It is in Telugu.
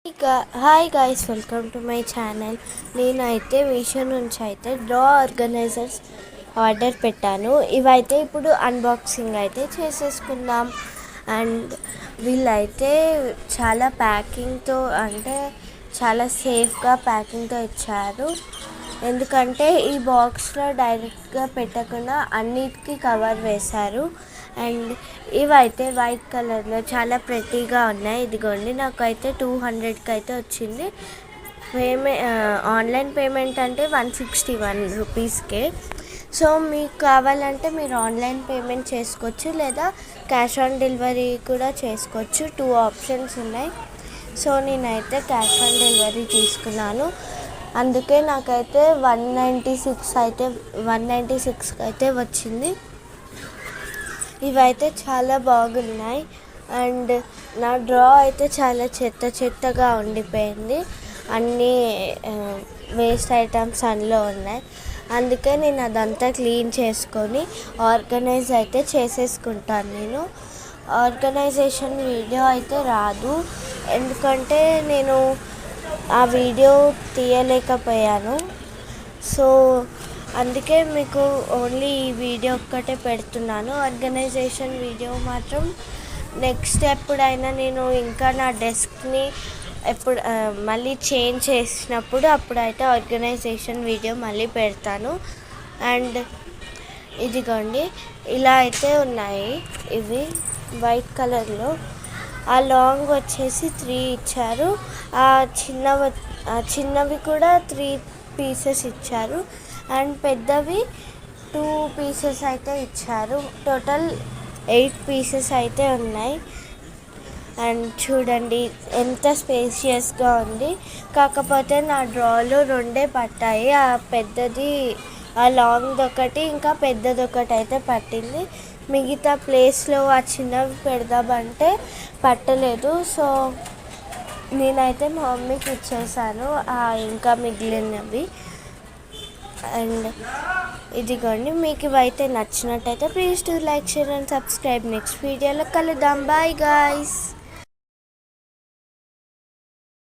Hi guys, welcome to my channel. నేనైతే మీషో నుంచి అయితే డ్రా ఆర్గనైజర్స్ ఆర్డర్ పెట్టాను. ఇవైతే ఇప్పుడు అన్బాక్సింగ్ అయితే చేసేసుకుందాం. అండ్ వీళ్ళైతే చాలా ప్యాకింగ్తో అంటే చాలా సేఫ్గా ప్యాకింగ్తో ఇచ్చారు. ఎందుకంటే ఈ బాక్స్లో డైరెక్ట్గా పెట్టకుండా అన్నిటికీ కవర్ వేశారు. అండ్ ఇవైతే వైట్ కలర్లో చాలా ప్రెట్టీగా ఉన్నాయి. ఇదిగోండి, నాకైతే 200కి అయితే వచ్చింది. ఆన్లైన్ పేమెంట్ అంటే 161 రూపీస్కే. సో మీకు కావాలంటే మీరు ఆన్లైన్ పేమెంట్ చేసుకోవచ్చు, లేదా క్యాష్ ఆన్ డెలివరీ కూడా చేసుకోవచ్చు. 2 ఆప్షన్స్ ఉన్నాయి. సో నేనైతే క్యాష్ ఆన్ డెలివరీ తీసుకున్నాను. అందుకే నాకైతే 196 అయితే వచ్చింది. ఇవైతే చాలా బాగున్నాయి. అండ్ నా డ్రా అయితే చాలా చెత్తగా ఉండిపోయింది. అన్నీ వేస్ట్ ఐటమ్స్ అందులో ఉన్నాయి. అందుకే నేను అదంతా క్లీన్ చేసుకొని ఆర్గనైజ్ అయితే చేసేసుకుంటాను. నేను ఆర్గనైజేషన్ వీడియో అయితే రాదు, ఎందుకంటే నేను ఆ వీడియో తీయలేకపోయాను. సో అందుకే మీకు ఓన్లీ ఈ వీడియో ఒక్కటే పెడుతున్నాను. ఆర్గనైజేషన్ వీడియో మాత్రం నెక్స్ట్ ఎప్పుడైనా నేను ఇంకా నా డెస్క్ని మళ్ళీ చేంజ్ చేసినప్పుడు అప్పుడైతే ఆర్గనైజేషన్ వీడియో మళ్ళీ పెడతాను. అండ్ ఇదిగోండి, ఇలా అయితే ఉన్నాయి. ఇవి వైట్ కలర్లో. ఆ లాంగ్ వచ్చేసి 3 ఇచ్చారు. ఆ చిన్నవి కూడా 3 పీసెస్ ఇచ్చారు. అండ్ పెద్దవి 2 పీసెస్ అయితే ఇచ్చారు. టోటల్ 8 పీసెస్ అయితే ఉన్నాయి. అండ్ చూడండి ఎంత స్పేషియస్గా ఉంది. కాకపోతే నా డ్రాలో 2 పట్టాయి. ఆ పెద్దది, ఆ లాంగ్ ఒకటి, ఇంకా పెద్దది ఒకటి అయితే పట్టింది. మిగతా ప్లేస్లో ఆ చిన్నవి పెడదామంటే పట్టలేదు. సో నేనైతే మా మమ్మీకి ఇచ్చేసాను ఇంకా మిగిలినవి. అండ్ ఇదిగోండి, మీకు ఇవైతే నచ్చినట్టయితే please to like, share and subscribe. Next వీడియోలో కలుద్దాం. Bye guys.